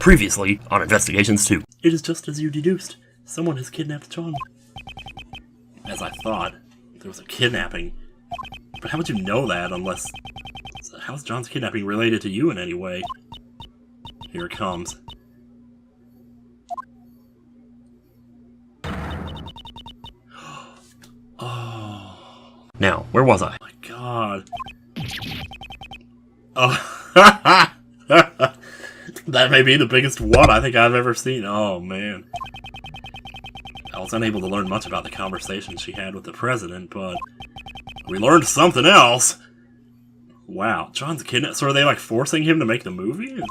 Previously on Investigations 2. It is just as you deduced. Someone has kidnapped John. As I thought, there was a kidnapping. But how would you know that unless... How's John's kidnapping related to you in any way? Here it comes. Oh. Now, where was I? Oh my god. Oh. That may be the biggest one I think I've ever seen. Oh, man. I was unable to learn much about the conversation she had with the president, but we learned something else. Wow, John's kidnapped. So are they, like, forcing him to make the movie?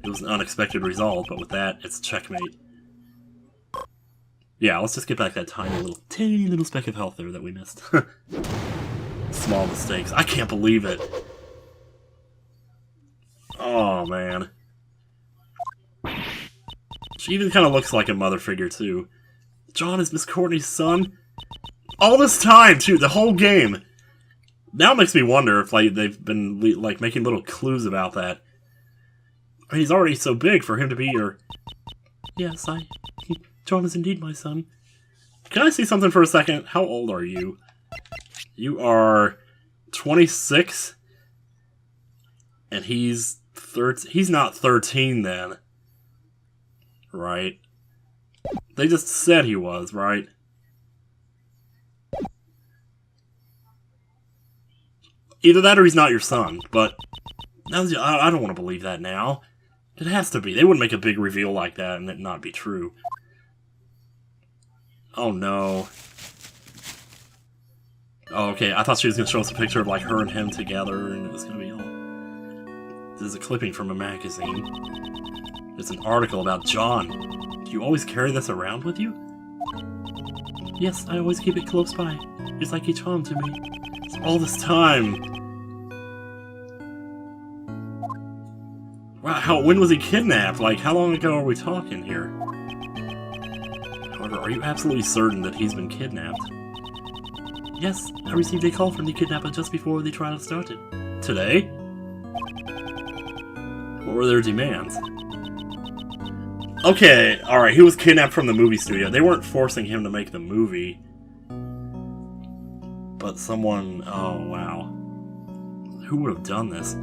It was an unexpected result, but with that, it's checkmate. Yeah, let's just get back that teeny little speck of health there that we missed. Small mistakes. I can't believe it. Oh, man. She even kind of looks like a mother figure, too. John is Miss Courtney's son? All this time, too, the whole game. Now it makes me wonder if like they've been like making little clues about that. I mean, he's already so big for him to be your... Yes, John is indeed my son. Can I see something for a second? How old are you? You are 26? And he's 13. He's not 13 then. Right? They just said he was, right? Either that or he's not your son, but I don't want to believe that now. It has to be. They wouldn't make a big reveal like that and it not be true. Oh no. Oh, okay, I thought she was going to show us a picture of like her and him together and it was going to be all... This is a clipping from a magazine. It's an article about John. Do you always carry this around with you? Yes, I always keep it close by. It's like each home to me. All this time. Wow, when was he kidnapped? Like, how long ago are we talking here? However, are you absolutely certain that he's been kidnapped? Yes, I received a call from the kidnapper just before the trial started. Today? What were their demands? Okay, alright, he was kidnapped from the movie studio. They weren't forcing him to make the movie. But someone... Oh, wow. Who would have done this?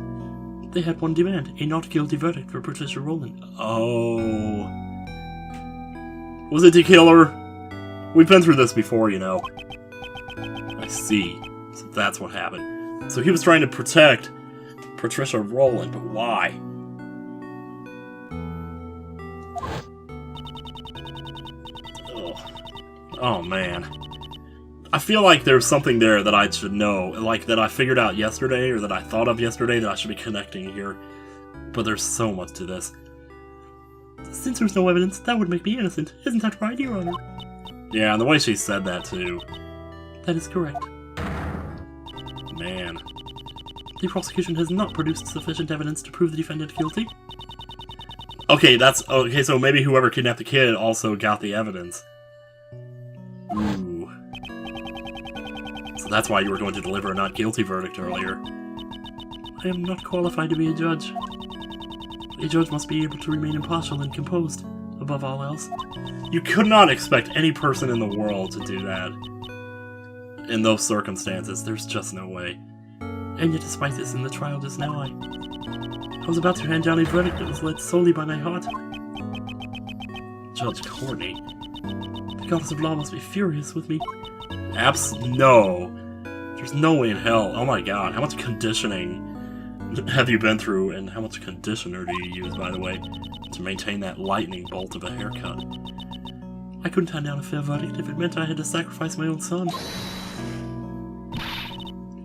They had one demand, a not guilty verdict for Patricia Rowland. Oh. Was it the killer? We've been through this before, you know. I see. So that's what happened. So he was trying to protect Patricia Rowland, but why? Ugh. Oh, man. I feel like there's something there that I should know, like that I figured out yesterday, or that I thought of yesterday that I should be connecting here. But there's so much to this. Since there's no evidence, that would make me innocent. Isn't that right, Your Honor? Yeah, and the way she said that, too. That is correct. Man. The prosecution has not produced sufficient evidence to prove the defendant guilty. Okay, okay, so maybe whoever kidnapped the kid also got the evidence. Ooh. So that's why you were going to deliver a not guilty verdict earlier. I am not qualified to be a judge. A judge must be able to remain impartial and composed, above all else. You could not expect any person in the world to do that. In those circumstances, there's just no way. And yet despite this, in the trial just now, I was about to hand down a verdict that was led solely by my heart. Judge Courtney. The goddess of law must be furious with me. No. There's no way in hell. Oh my god, how much conditioning have you been through, and how much conditioner do you use, by the way, to maintain that lightning bolt of a haircut? I couldn't hand down a fair verdict if it meant I had to sacrifice my own son.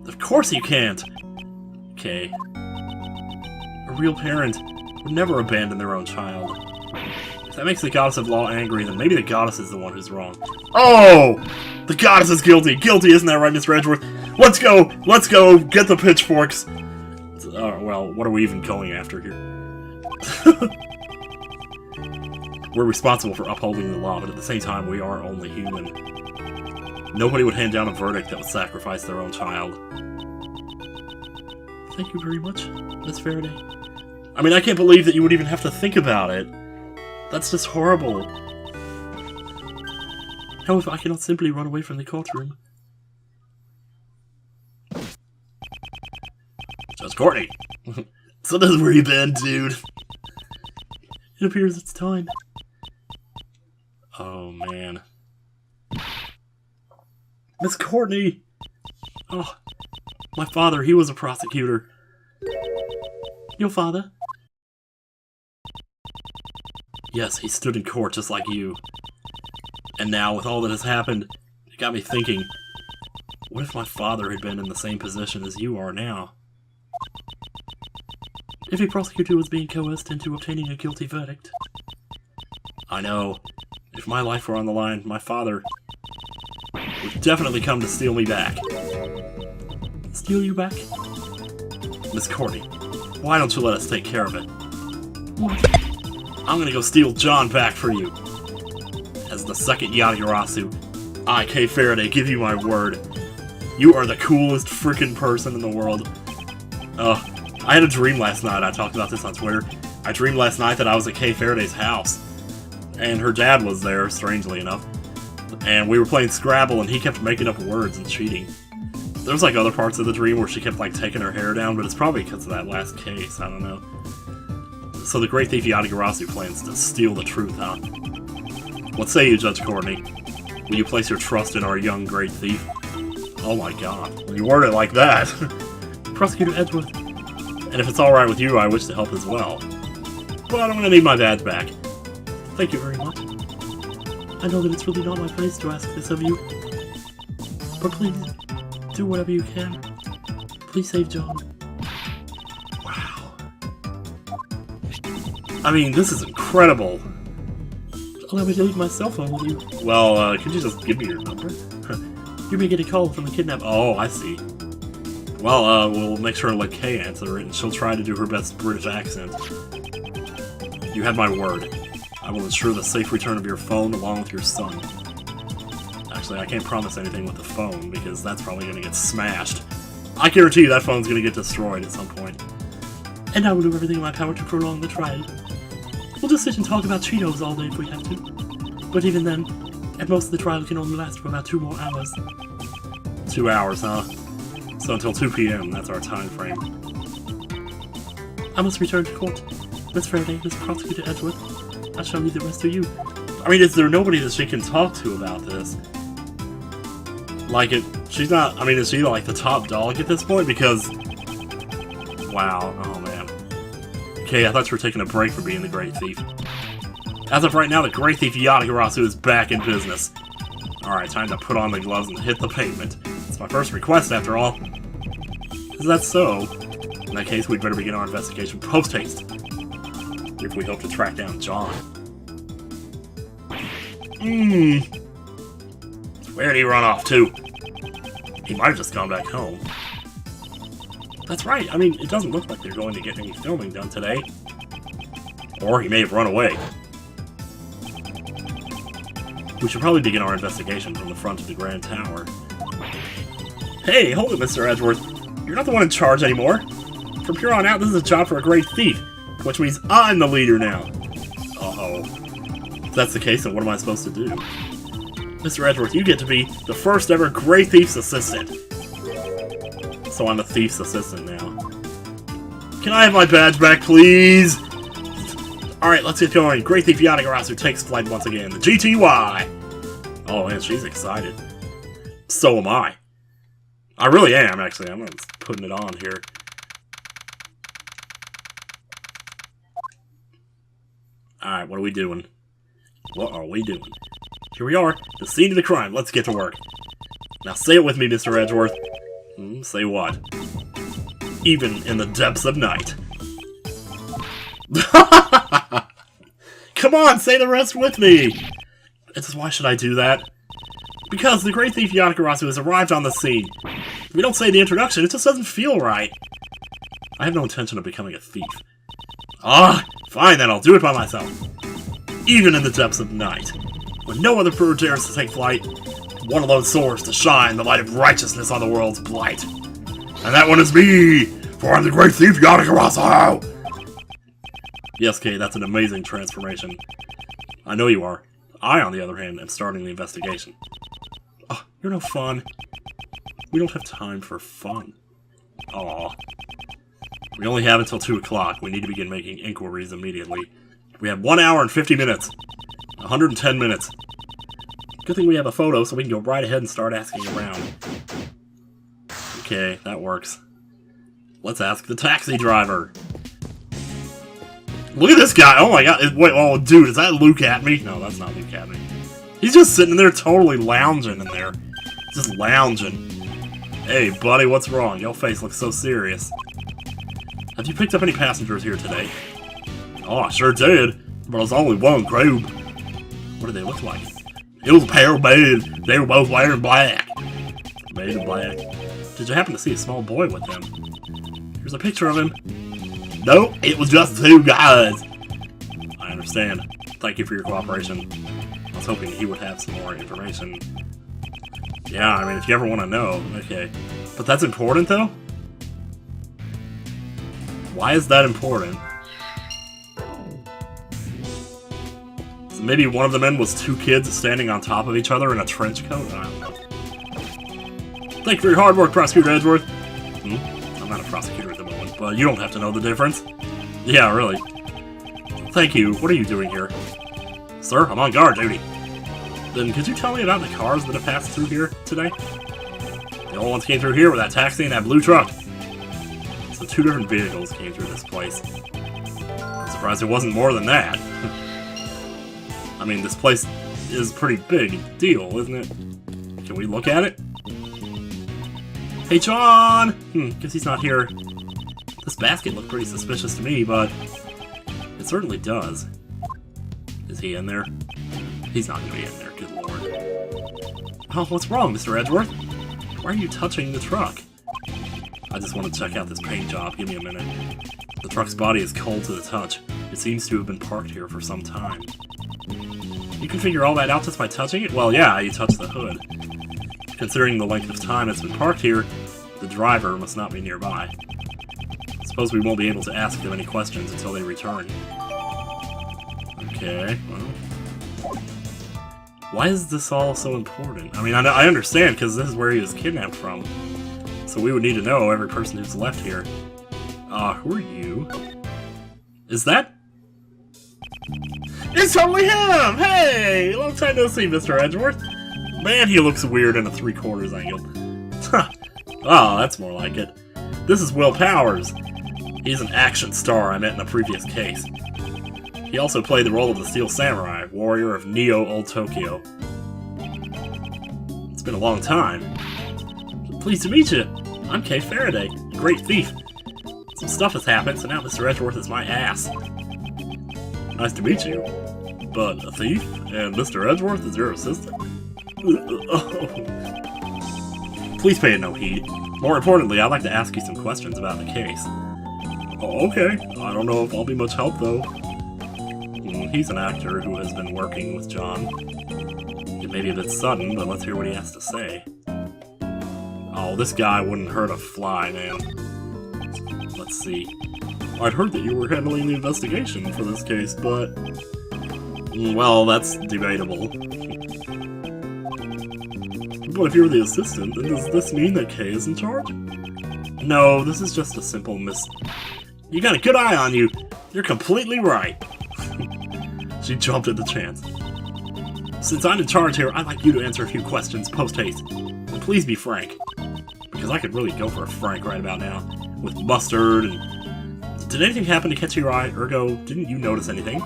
Of course you can't! Okay. A real parent would never abandon their own child. If that makes the goddess of law angry, then maybe the goddess is the one who's wrong. Oh! The goddess is guilty! Guilty, isn't that right, Miss Redgeworth? Let's go! Let's go! Get the pitchforks! Well, what are we even going after here? We're responsible for upholding the law, but at the same time, we are only human. Nobody would hand down a verdict that would sacrifice their own child. Thank you very much, Miss Faraday. I mean, I can't believe that you would even have to think about it. That's just horrible. However, I cannot simply run away from the courtroom. Judge Courtney! So that's where you been, dude? It appears it's time. Oh, man. Miss Courtney! Oh, my father, he was a prosecutor. Your father? Yes, he stood in court just like you. And now, with all that has happened, it got me thinking, what if my father had been in the same position as you are now? If a prosecutor was being coerced into obtaining a guilty verdict. I know. If my life were on the line, my father would definitely come to steal me back. Steal you back? Miss Courtney, why don't you let us take care of it? What? I'm gonna go steal John back for you. As the second Yatagarasu, I, Kay Faraday, give you my word. You are the coolest freaking person in the world. I had a dream last night. I talked about this on Twitter. I dreamed last night that I was at Kay Faraday's house. And her dad was there, strangely enough. And we were playing Scrabble, and he kept making up words and cheating. There's like other parts of the dream where she kept like taking her hair down, but it's probably because of that last case. I don't know. So the Great Thief Yatagarasu plans to steal the truth, huh? What say you, Judge Courtney? Will you place your trust in our young Great Thief? Oh my god. When you word it like that. Prosecutor Edgeworth. And if it's alright with you, I wish to help as well. But I'm gonna need my badge back. Thank you very much. I know that it's really not my place to ask this of you. But please, do whatever you can. Please save John. Wow. I mean, this is incredible. Allow me to leave my cell phone with you. Well, could you just give me your number? You may get a call from the kidnap. Oh, I see. Well, we'll make sure to let Kay answer it, and she'll try to do her best British accent. You had my word. I will ensure the safe return of your phone along with your son. Actually, I can't promise anything with the phone, because that's probably going to get smashed. I guarantee you that phone's going to get destroyed at some point. And I will do everything in my power to prolong the trial. We'll just sit and talk about Cheetos all day if we have to. But even then, at most the trial can only last for about 2 more hours. 2 hours, huh? So until 2 p.m., that's our time frame. I must return to court. Miss Faraday, Miss Prosecutor Edgeworth, I shall leave the rest to you. I mean, is there nobody that she can talk to about this? Like, she's not, I mean, is she like the top dog at this point? Because, wow, oh man. Okay, I thought you were taking a break from being the Great Thief. As of right now, the Great Thief Yatagarasu is back in business. Alright, time to put on the gloves and hit the pavement. It's my first request, after all. Is that so? In that case, we'd better begin our investigation post-haste. If we hope to track down John. Where did he run off to? He might have just gone back home. That's right, I mean, it doesn't look like they're going to get any filming done today. Or he may have run away. We should probably begin our investigation from the front of the Grand Tower. Hey, hold it, Mr. Edgeworth. You're not the one in charge anymore. From here on out, this is a job for a Great Thief, which means I'm the leader now. Uh-oh. If that's the case, then what am I supposed to do? Mr. Edgeworth, you get to be the first ever Great Thief's assistant. So I'm a thief's assistant now. Can I have my badge back, please? Alright, let's get going. Great Thief Yatagarasu takes flight once again. The GTY! Oh man, she's excited. So am I. I really am, actually. I'm just putting it on here. Alright, what are we doing? What are we doing? Here we are, the scene of the crime. Let's get to work. Now say it with me, Mr. Edgeworth. Say what? Even in the depths of night. Come on, say the rest with me! Why should I do that? Because the Great Thief Yatagarasu has arrived on the scene. If we don't say the introduction, it just doesn't feel right. I have no intention of becoming a thief. Fine then, I'll do it by myself. Even in the depths of night, when no other bird dares to take flight, one alone soars to shine the light of righteousness on the world's blight. And that one is me, for I'm the Great Thief Yatagarasu! Yes, Kay, that's an amazing transformation. I know you are. I, on the other hand, am starting the investigation. Oh, you're no fun. We don't have time for fun. Aw. We only have until 2 o'clock. We need to begin making inquiries immediately. We have 1 hour and 50 minutes. 110 minutes. Good thing we have a photo so we can go right ahead and start asking around. Okay, that works. Let's ask the taxi driver. Look at this guy! Oh my god! Wait, oh dude, is that Luke Atme? No, that's not Luke Atme. He's just sitting there totally lounging in there. Just lounging. Hey, buddy, what's wrong? Your face looks so serious. Have you picked up any passengers here today? Oh, I sure did. But it's only one group. What do they look like? It was a pair of men. They were both wearing black. Made in black. Did you happen to see a small boy with them? Here's a picture of him. Nope, it was just 2 guys. I understand. Thank you for your cooperation. I was hoping he would have some more information. Yeah, I mean, if you ever want to know, okay. But that's important, though? Why is that important? So maybe one of the men was 2 kids standing on top of each other in a trench coat? I don't know. Thank you for your hard work, Prosecutor Edgeworth. I'm not a prosecutor at the moment, but you don't have to know the difference. Yeah, really. Thank you. What are you doing here? Sir, I'm on guard duty. Then could you tell me about the cars that have passed through here today? The only ones came through here were that taxi and that blue truck. So 2 different vehicles came through this place. I'm surprised it wasn't more than that. I mean, this place is a pretty big deal, isn't it? Can we look at it? Hey, John! Guess he's not here. This basket looked pretty suspicious to me, but it certainly does. Is he in there? He's not gonna be in there, good lord. Oh, what's wrong, Mr. Edgeworth? Why are you touching the truck? I just want to check out this paint job. Give me a minute. The truck's body is cold to the touch. It seems to have been parked here for some time. You can figure all that out just by touching it? Well, yeah, you touch the hood. Considering the length of time it's been parked here, the driver must not be nearby. I suppose we won't be able to ask them any questions until they return. Okay, well... Why is this all so important? I mean, I understand, because this is where he was kidnapped from. So we would need to know every person who's left here. Who are you? Is that... It's totally him! Hey! Long time no see, Mr. Edgeworth. Man, he looks weird in a 3/4 angle. Oh, that's more like it. This is Will Powers. He's an action star I met in a previous case. He also played the role of the Steel Samurai, warrior of Neo Old Tokyo. It's been a long time. Pleased to meet you. I'm Kay Faraday, great thief. Some stuff has happened, so now Mr. Edgeworth is my ass. Nice to meet you. But a thief? And Mr. Edgeworth is your assistant? Please pay it no heed. More importantly, I'd like to ask you some questions about the case. Oh, okay. I don't know if I'll be much help, though. He's an actor who has been working with John. It may be a bit sudden, but let's hear what he has to say. Oh, this guy wouldn't hurt a fly, man. Let's see. I'd heard that you were handling the investigation for this case, but... Well, that's debatable. But if you're the assistant, then does this mean that Kay is in charge? No, this is just a simple You got a good eye on you! You're completely right! She jumped at the chance. Since I'm in charge here, I'd like you to answer a few questions post-haste. And please be frank. Because I could really go for a frank right about now. With mustard and... Did anything happen to catch your eye? Ergo, didn't you notice anything?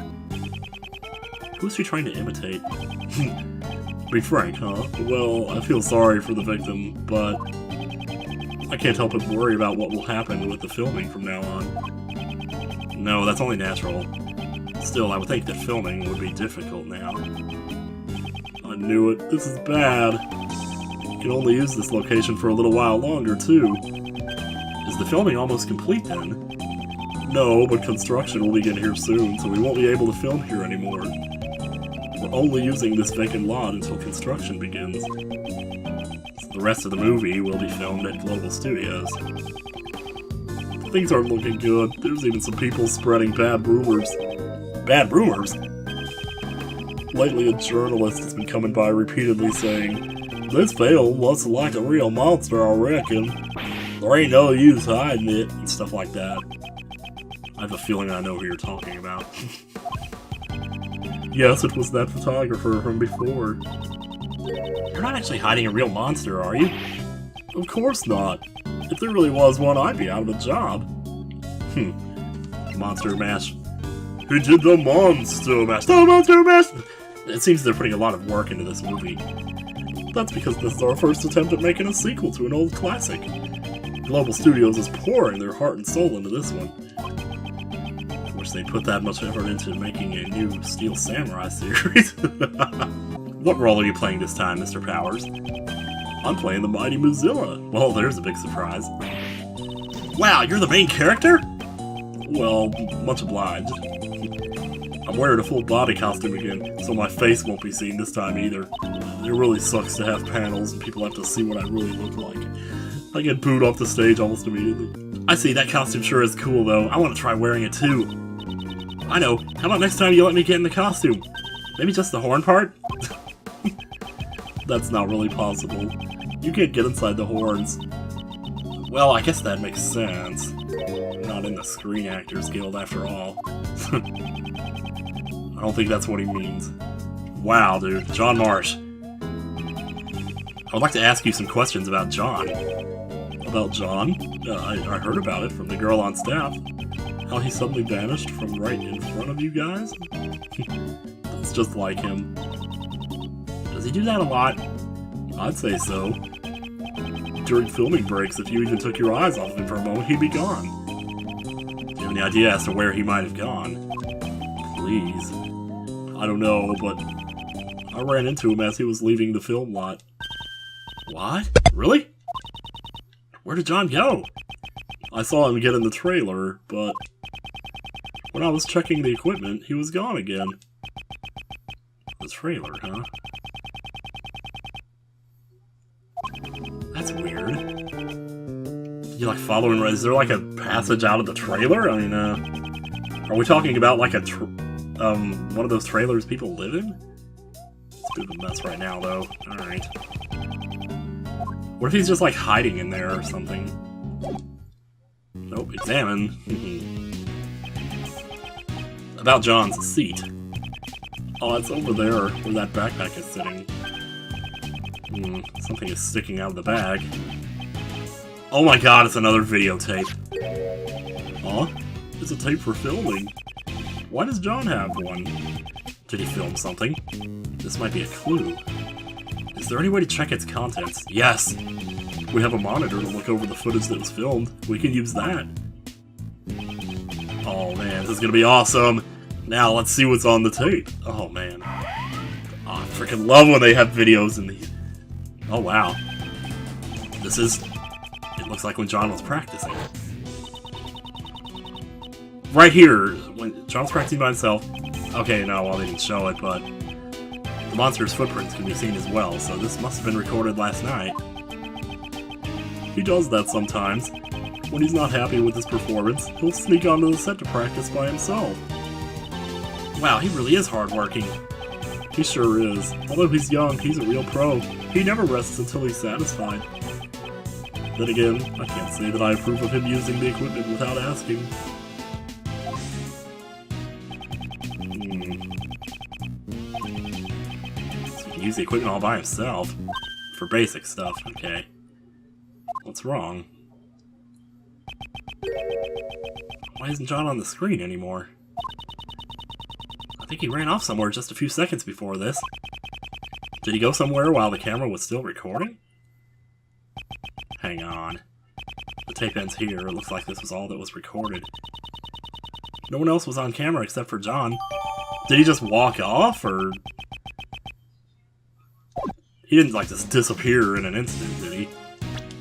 Who's she trying to imitate? Be frank, huh? Well, I feel sorry for the victim, but... I can't help but worry about what will happen with the filming from now on. No, that's only natural. Still, I would think that filming would be difficult now. I knew it. This is bad. You can only use this location for a little while longer, too. Is the filming almost complete, then? No, but construction will begin here soon, so we won't be able to film here anymore. We're only using this vacant lot until construction begins. So the rest of the movie will be filmed at Global Studios. things aren't looking good. There's even some people spreading bad rumors. Bad rumors? Lately, a journalist has been coming by repeatedly saying, "This film looks like a real monster, I reckon. There ain't no use hiding it," and stuff like that. I have a feeling I know who you're talking about. Yes, it was that photographer from before. You're not actually hiding a real monster, are you? Of course not. If there really was one, I'd be out of a job. Monster Mash. Who did the Monster Mash? The Monster Mash! It seems they're putting a lot of work into this movie. That's because this is our first attempt at making a sequel to an old classic. Global Studios is pouring their heart and soul into this one. I wish they put that much effort into making a new Steel Samurai series. What role are you playing this time, Mr. Powers? I'm playing the Mighty Mozilla. Well, there's a big surprise. Wow, you're the main character? Well, much obliged. I'm wearing a full body costume again, so my face won't be seen this time either. It really sucks to have panels and people have to see what I really look like. I get booed off the stage almost immediately. I see, that costume sure is cool though. I want to try wearing it too. I know, how about next time you let me get in the costume? Maybe just the horn part? That's not really possible. You can't get inside the horns. Well, I guess that makes sense. Not in the Screen Actors Guild after all. I don't think that's what he means. Wow, dude. John Marsh. I would like to ask you some questions about John. About John? I heard about it from the girl on staff. How he suddenly vanished from right in front of you guys? That's just like him. Does he do that a lot? I'd say so. During filming breaks, if you even took your eyes off of him for a moment, he'd be gone. Do you have any idea as to where he might have gone? Please. I don't know, but I ran into him as he was leaving the film lot. What? Really? Where did John go? I saw him get in the trailer, but when I was checking the equipment, he was gone again. The trailer, huh? That's weird. Did you, like, follow him? Is there, like, a passage out of the trailer? I mean, are we talking about, like, one of those trailers people live in? It's a bit of a mess right now, though. Alright. What if he's just, like, hiding in there or something? Nope, examine. About John's seat. Oh, it's over there, where that backpack is sitting. Something is sticking out of the bag. Oh my god, it's another videotape. Huh? It's a tape for filming. Why does John have one? Did he film something? This might be a clue. Is there any way to check its contents? Yes! We have a monitor to look over the footage that was filmed. We can use that. Oh man, this is gonna be awesome! Now, let's see what's on the tape. Oh man. Oh, I freaking love when they have videos in these. Oh wow. This is... It looks like when John was practicing. Right here, when John was practicing by himself. Okay, no, well they didn't show it, but... The monster's footprints can be seen as well, so this must have been recorded last night. He does that sometimes. When he's not happy with his performance, he'll sneak onto the set to practice by himself. Wow, he really is hardworking. He sure is. Although he's young, he's a real pro. He never rests until he's satisfied. Then again, I can't say that I approve of him using the equipment without asking. So he can use the equipment all by himself. For basic stuff, okay. What's wrong? Why isn't John on the screen anymore? I think he ran off somewhere just a few seconds before this. Did he go somewhere while the camera was still recording? Hang on. The tape ends here. It looks like this was all that was recorded. No one else was on camera except for John. Did he just walk off, or... He didn't, like, just disappear in an instant, did he?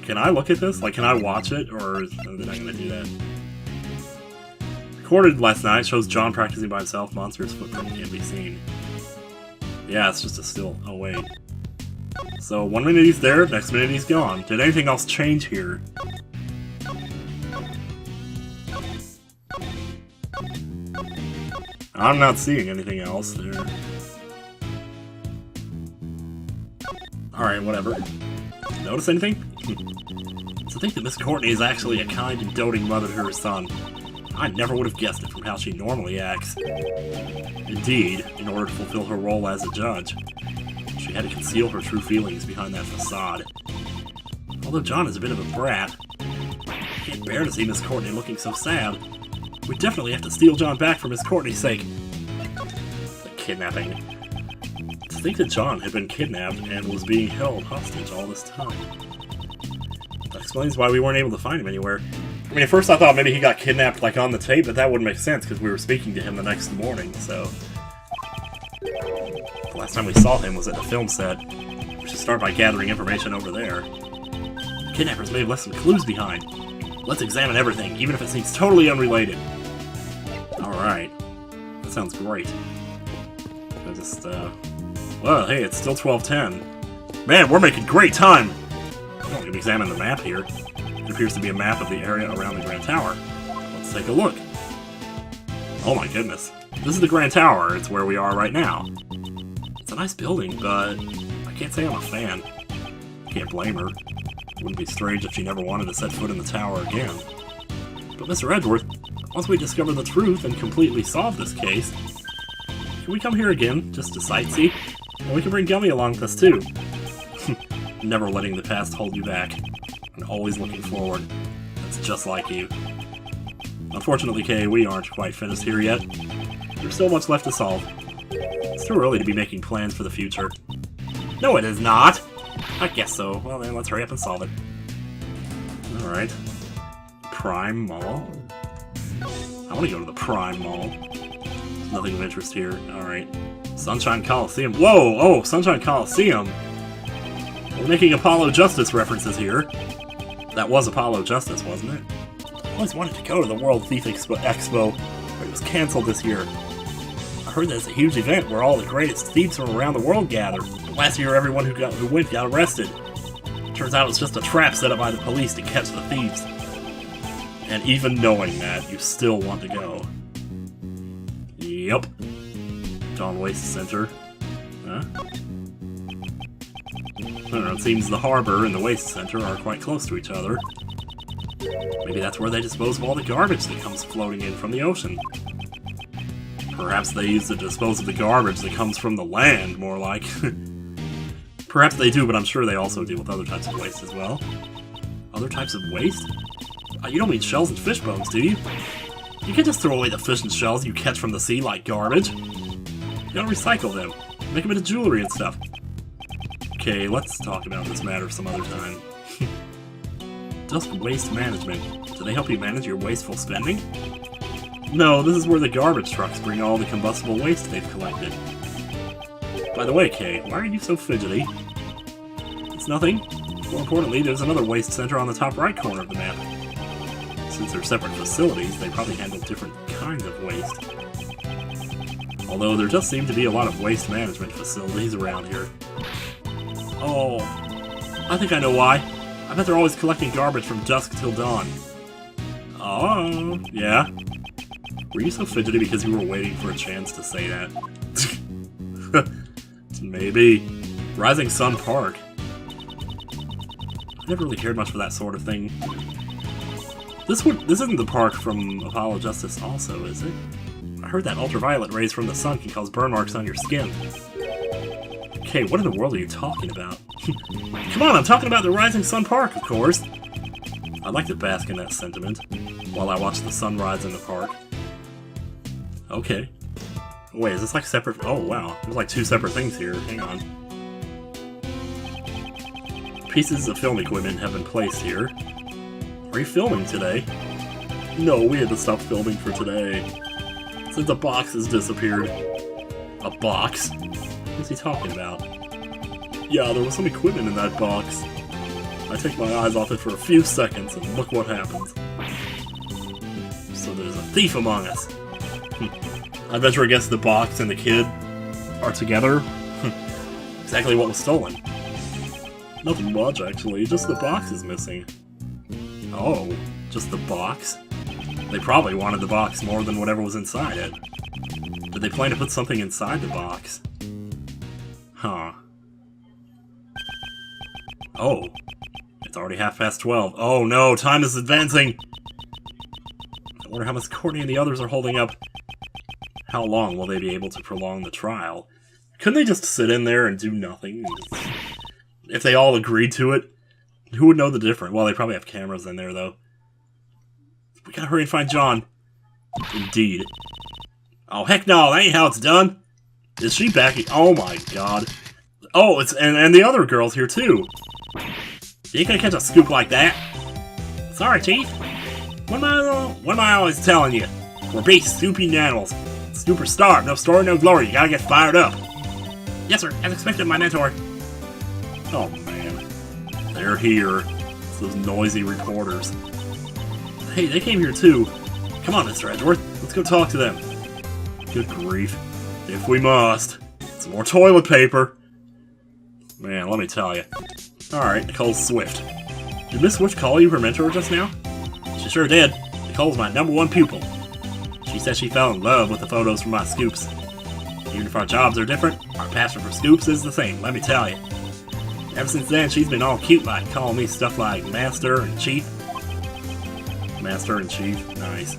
Can I look at this? Like, can I watch it, or is they're not gonna do that? Recorded last night, shows John practicing by himself. Monster's footprint can be seen. Yeah, it's just a still. Oh, wait. So, 1 minute he's there, next minute he's gone. Did anything else change here? I'm not seeing anything else there. Alright, whatever. Notice anything? To think that Miss Courtney is actually a kind and doting mother to her son. I never would have guessed it from how she normally acts. Indeed, in order to fulfill her role as a judge, she had to conceal her true feelings behind that facade. Although John is a bit of a brat, I can't bear to see Miss Courtney looking so sad. We definitely have to steal John back for Miss Courtney's sake. The kidnapping. To think that John had been kidnapped and was being held hostage all this time. That explains why we weren't able to find him anywhere. I mean, at first I thought maybe he got kidnapped, like, on the tape, but that wouldn't make sense, because we were speaking to him the next morning, so... The last time we saw him was at the film set. We should start by gathering information over there. The kidnappers may have left some clues behind. Let's examine everything, even if it seems totally unrelated. Alright. That sounds great. I just, well, hey, it's still 12:10. Man, we're making great time! I'm going to examine the map here. It appears to be a map of the area around the Grand Tower. Let's take a look. Oh my goodness. This is the Grand Tower. It's where we are right now. It's a nice building, but I can't say I'm a fan. Can't blame her. It wouldn't be strange if she never wanted to set foot in the tower again. But Mr. Edgeworth, once we discover the truth and completely solve this case, can we come here again, just to sightsee? And we can bring Gummy along with us too. Never letting the past hold you back, and always looking forward. That's just like you. Unfortunately, Kay, we aren't quite finished here yet. There's still much left to solve. It's too early to be making plans for the future. No, it is not! I guess so. Well then, let's hurry up and solve it. Alright. Prime Mall? I want to go to the Prime Mall. There's nothing of interest here. Alright. Sunshine Coliseum. Whoa! Oh, Sunshine Coliseum! We're making Apollo Justice references here. That was Apollo Justice, wasn't it? I always wanted to go to the World Thief Expo, but it was cancelled this year. I heard that it's a huge event where all the greatest thieves from around the world gather. But last year, everyone who went got arrested. Turns out it was just a trap set up by the police to catch the thieves. And even knowing that, you still want to go. Yep. Dawn Waste Center. Huh? I don't know, it seems the harbor and the waste center are quite close to each other. Maybe that's where they dispose of all the garbage that comes floating in from the ocean. Perhaps they use to dispose of the garbage that comes from the land, more like. Perhaps they do, but I'm sure they also deal with other types of waste as well. Other types of waste? You don't mean shells and fish bones, do you? You can't just throw away the fish and shells you catch from the sea like garbage. You gotta recycle them. Make them into jewelry and stuff. Okay, let's talk about this matter some other time. Dust waste management. Do they help you manage your wasteful spending? No, this is where the garbage trucks bring all the combustible waste they've collected. By the way, Kay, why are you so fidgety? It's nothing. More importantly, there's another waste center on the top right corner of the map. Since they're separate facilities, they probably handle different kinds of waste. Although there does seem to be a lot of waste management facilities around here. Oh, I think I know why. I bet they're always collecting garbage from dusk till dawn. Oh, yeah? Were you so fidgety because you were waiting for a chance to say that? Maybe. Rising Sun Park. I never really cared much for that sort of thing. This isn't the park from Apollo Justice also, is it? I heard that ultraviolet rays from the sun can cause burn marks on your skin. Okay, what in the world are you talking about? Come on, I'm talking about the Rising Sun Park, of course! I'd like to bask in that sentiment, while I watch the sunrise in the park. Okay. Wait, is this like separate? Oh, wow. There's like two separate things here. Hang on. Pieces of film equipment have been placed here. Are you filming today? No, we had to stop filming for today. Since a box has disappeared. A box? What's he talking about? Yeah, there was some equipment in that box. I take my eyes off it for a few seconds, and look what happens. So there's a thief among us. I venture I guess the box and the kid are together. Exactly what was stolen. Nothing much, actually. Just the box is missing. Oh, just the box? They probably wanted the box more than whatever was inside it. Did they plan to put something inside the box? Huh. Oh. It's already 12:30. Oh no, time is advancing! I wonder how Miss Courtney and the others are holding up. How long will they be able to prolong the trial? Couldn't they just sit in there and do nothing? If they all agreed to it? Who would know the difference? Well, they probably have cameras in there, though. We gotta hurry and find John. Indeed. Oh, heck no, that ain't how it's done. Is she back? Oh my god. Oh, it's and the other girl's here, too. You ain't gonna catch a scoop like that. Sorry, Chief. What am I always telling you? We're beast scooping animals. Super starved, no story, no glory. You gotta get fired up. Yes, sir. As expected, my mentor. Oh, man. They're here. It's those noisy reporters. Hey, they came here, too. Come on, Mr. Edgeworth. Let's go talk to them. Good grief. If we must. Some more toilet paper. Man, let me tell you. Alright, Nicole Swift. Did Miss Swift call you her mentor just now? She sure did. Nicole's my #1 pupil. She said she fell in love with the photos from my scoops. Even if our jobs are different, our passion for scoops is the same, let me tell you. Ever since then, she's been all cute like calling me stuff like Master and Chief. Master and Chief, nice.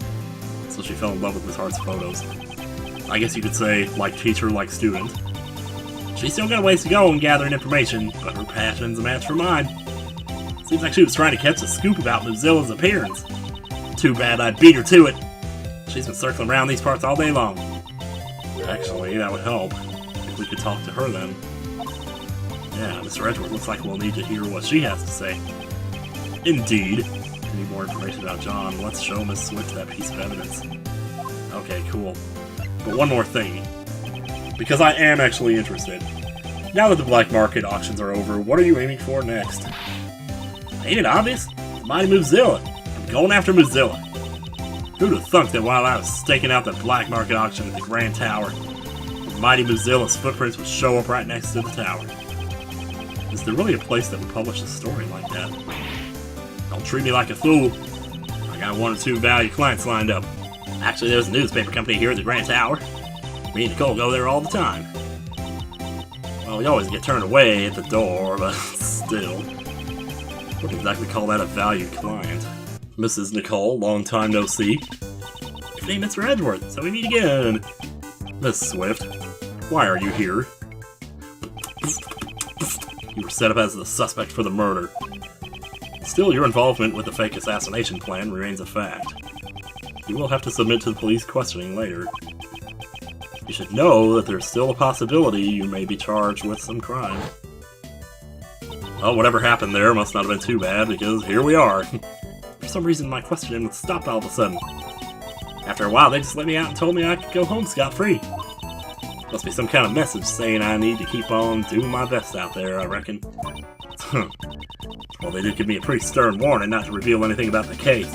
So she fell in love with Miss Hart's photos. I guess you could say, like teacher, like student. She's still got a ways to go in gathering information, but her passion's a match for mine. Seems like she was trying to catch a scoop about Mozilla's appearance. Too bad I beat her to it. She's been circling around these parts all day long. Actually, that would help. If we could talk to her then. Yeah, Mr. Edgeworth looks like we'll need to hear what she has to say. Indeed. If we need more information about John, let's show Miss Swift that piece of evidence. Okay, cool. But one more thing. Because I am actually interested. Now that the black market auctions are over, what are you aiming for next? Ain't it obvious? Mighty Mozilla. I'm going after Mozilla. Who'd have thunk that while I was staking out the black market auction at the Grand Tower, Mighty Mozilla's footprints would show up right next to the tower? Is there really a place that would publish a story like that? Don't treat me like a fool. I got 1 or 2 valued clients lined up. Actually, there's a newspaper company here at the Grand Tower. Me and Nicole go there all the time. Well, we always get turned away at the door, but still. Wouldn't exactly call that a valued client. Mrs. Nicole, long time no see. Good name, Mr. Edgeworth, so we meet again. Miss Swift, why are you here? You were set up as the suspect for the murder. Still, your involvement with the fake assassination plan remains a fact. You will have to submit to the police questioning later. You should know that there's still a possibility you may be charged with some crime. Well, whatever happened there must not have been too bad, because here we are. For some reason, my questioning stopped all of a sudden. After a while, they just let me out and told me I could go home scot-free. Must be some kind of message saying I need to keep on doing my best out there, I reckon. Well, they did give me a pretty stern warning not to reveal anything about the case.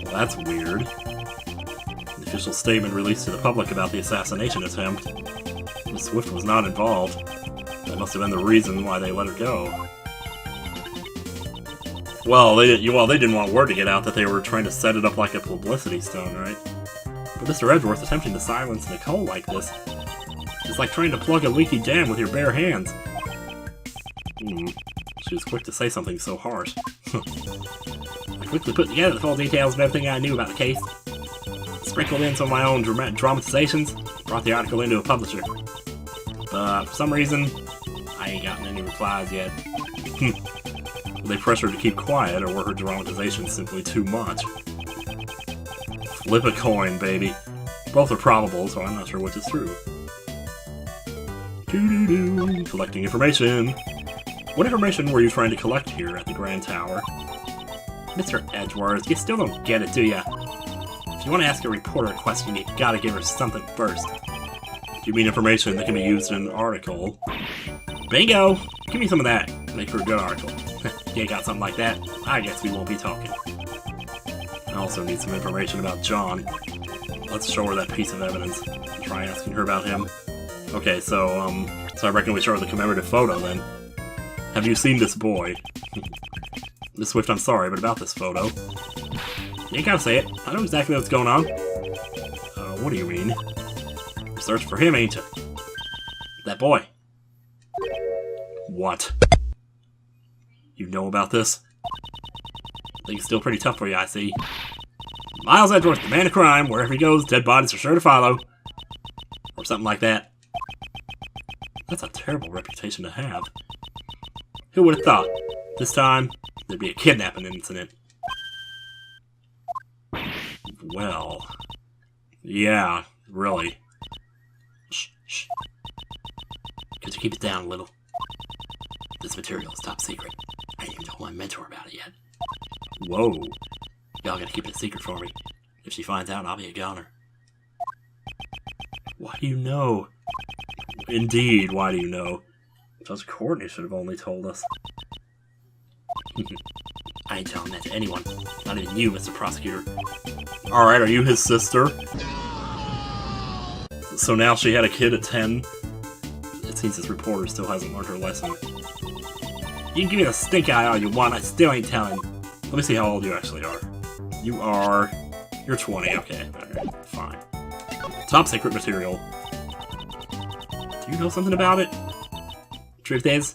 Well, that's weird. The official statement released to the public about the assassination attempt. Miss Swift was not involved. That must have been the reason why they let her go. Well, they didn't want word to get out that they were trying to set it up like a publicity stunt, right? But Mr. Edgeworth attempting to silence Nicole like this is like trying to plug a leaky dam with your bare hands. She was quick to say something so harsh. I quickly put together the full details of everything I knew about the case. Sprinkled in some of my own dramatizations, brought the article into a publisher. But for some reason, I ain't gotten any replies yet. Were they pressured to keep quiet, or were her dramatizations simply too much? Flip a coin, baby. Both are probable, so I'm not sure which is true. Collecting information. What information were you trying to collect here at the Grand Tower? Mr. Edgeworth, you still don't get it, do ya? If you want to ask a reporter a question, you gotta give her something first. Do you mean information that can be used in an article? Bingo! Give me some of that. Make for a good article. You ain't got something like that, I guess we won't be talking. I also need some information about John. Let's show her that piece of evidence. Try asking her about him. Okay, so I reckon we show her the commemorative photo then. Have you seen this boy? Miss Swift, I'm sorry, but about this photo. You ain't gotta say it. I know exactly what's going on. What do you mean? searching for him, ain't you? That boy. What? You know about this? Things still pretty tough for you, I see. Miles Edgeworth, the man of crime. Wherever he goes, dead bodies are sure to follow. Or something like that. That's a terrible reputation to have. Who would have thought? This time, there'd be a kidnapping incident. Well... yeah, really. Shh, shh. Could you keep it down a little? This material is top secret. I ain't even told my mentor about it yet. Whoa. Y'all gotta keep it a secret for me. If she finds out, I'll be a goner. Why do you know? Indeed, why do you know? Judge Courtney should have only told us. I ain't telling that to anyone. Not even you, Mr. Prosecutor. Alright, are you his sister? So now she had a kid at 10? It seems this reporter still hasn't learned her lesson. You can give me the stink eye all you want, I still ain't telling. Let me see how old you actually are. You are... you're 20, okay. Alright, fine. Top secret material. Do you know something about it? Truth is,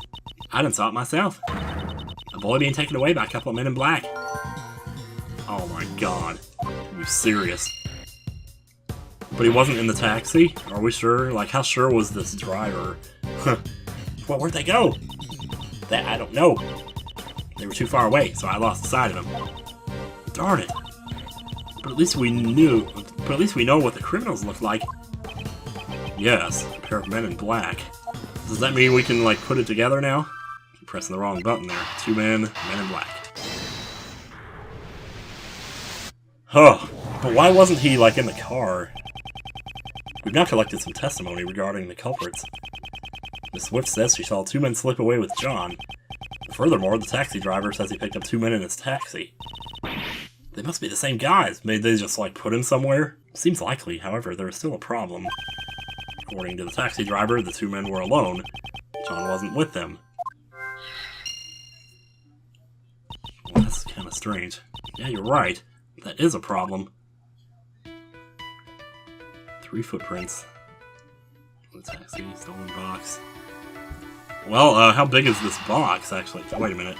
I done saw it myself. A boy being taken away by a couple of men in black. Oh my god. Are you serious? But he wasn't in the taxi? Are we sure? Like, how sure was this driver? Well, where'd they go? That I don't know. They were too far away, so I lost sight of them. Darn it. But at least we knew. But at least we know what the criminals look like. Yes, a pair of men in black. Does that mean we can, like, put it together now? I'm pressing the wrong button there. Two men in black. Huh. But why wasn't he, like, in the car? We've now collected some testimony regarding the culprits. Miss Swift says she saw two men slip away with John. Furthermore, the taxi driver says he picked up two men in his taxi. They must be the same guys. Maybe they just, like, put him somewhere? Seems likely, however, there is still a problem. According to the taxi driver, the two men were alone. John wasn't with them. Well, that's kind of strange. Yeah, you're right. That is a problem. 3 footprints. The taxi, stolen box. Well, how big is this box, actually? Wait a minute.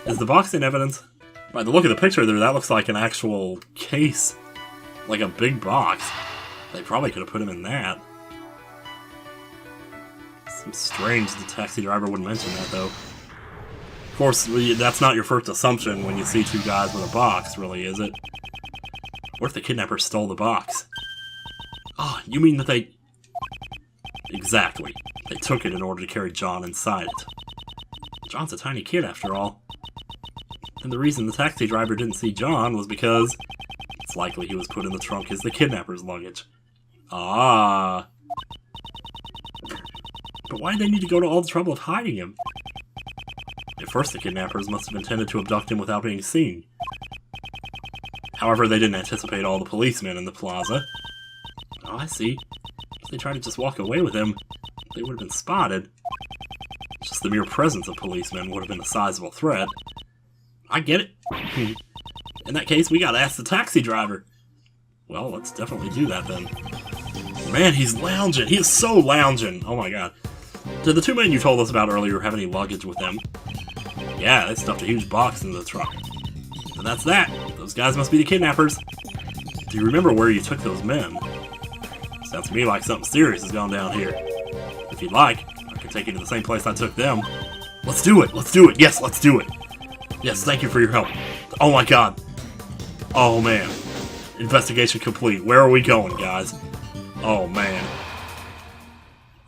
Is the box in evidence? By the look of the picture there, that looks like an actual case. Like a big box. They probably could have put him in that. Seems strange the taxi driver wouldn't mention that, though. Of course, that's not your first assumption when you see two guys with a box, really, is it? What if the kidnappers stole the box? Ah, you mean that they... Exactly. They took it in order to carry John inside it. John's a tiny kid, after all. And the reason the taxi driver didn't see John was because it's likely he was put in the trunk as the kidnapper's luggage. Ah. But why did they need to go to all the trouble of hiding him? At first, the kidnappers must have intended to abduct him without being seen. However, they didn't anticipate all the policemen in the plaza. Oh, I see. If they tried to just walk away with him, they would have been spotted. Just the mere presence of policemen would have been a sizable threat. I get it. In that case, we gotta ask the taxi driver. Well, let's definitely do that then. Man, he's lounging. He is so lounging. Oh my god. Did the two men you told us about earlier have any luggage with them? Yeah, they stuffed a huge box into the truck. But that's that. Those guys must be the kidnappers. Do you remember where you took those men? Sounds to me like something serious has gone down here. If you'd like, I can take you to the same place I took them. Let's do it! Let's do it! Yes, let's do it! Yes, thank you for your help. Oh my god. Oh man. Investigation complete. Where are we going, guys? Oh man.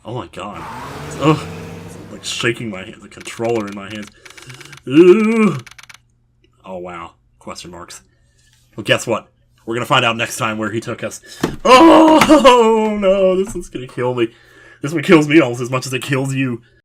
Oh my god. Ugh. It's like shaking my hands. The controller in my hands. Ooh. Oh wow. Question marks. Well, guess what? We're gonna find out next time where he took us. Oh no, this one's gonna kill me. This one kills me almost as much as it kills you.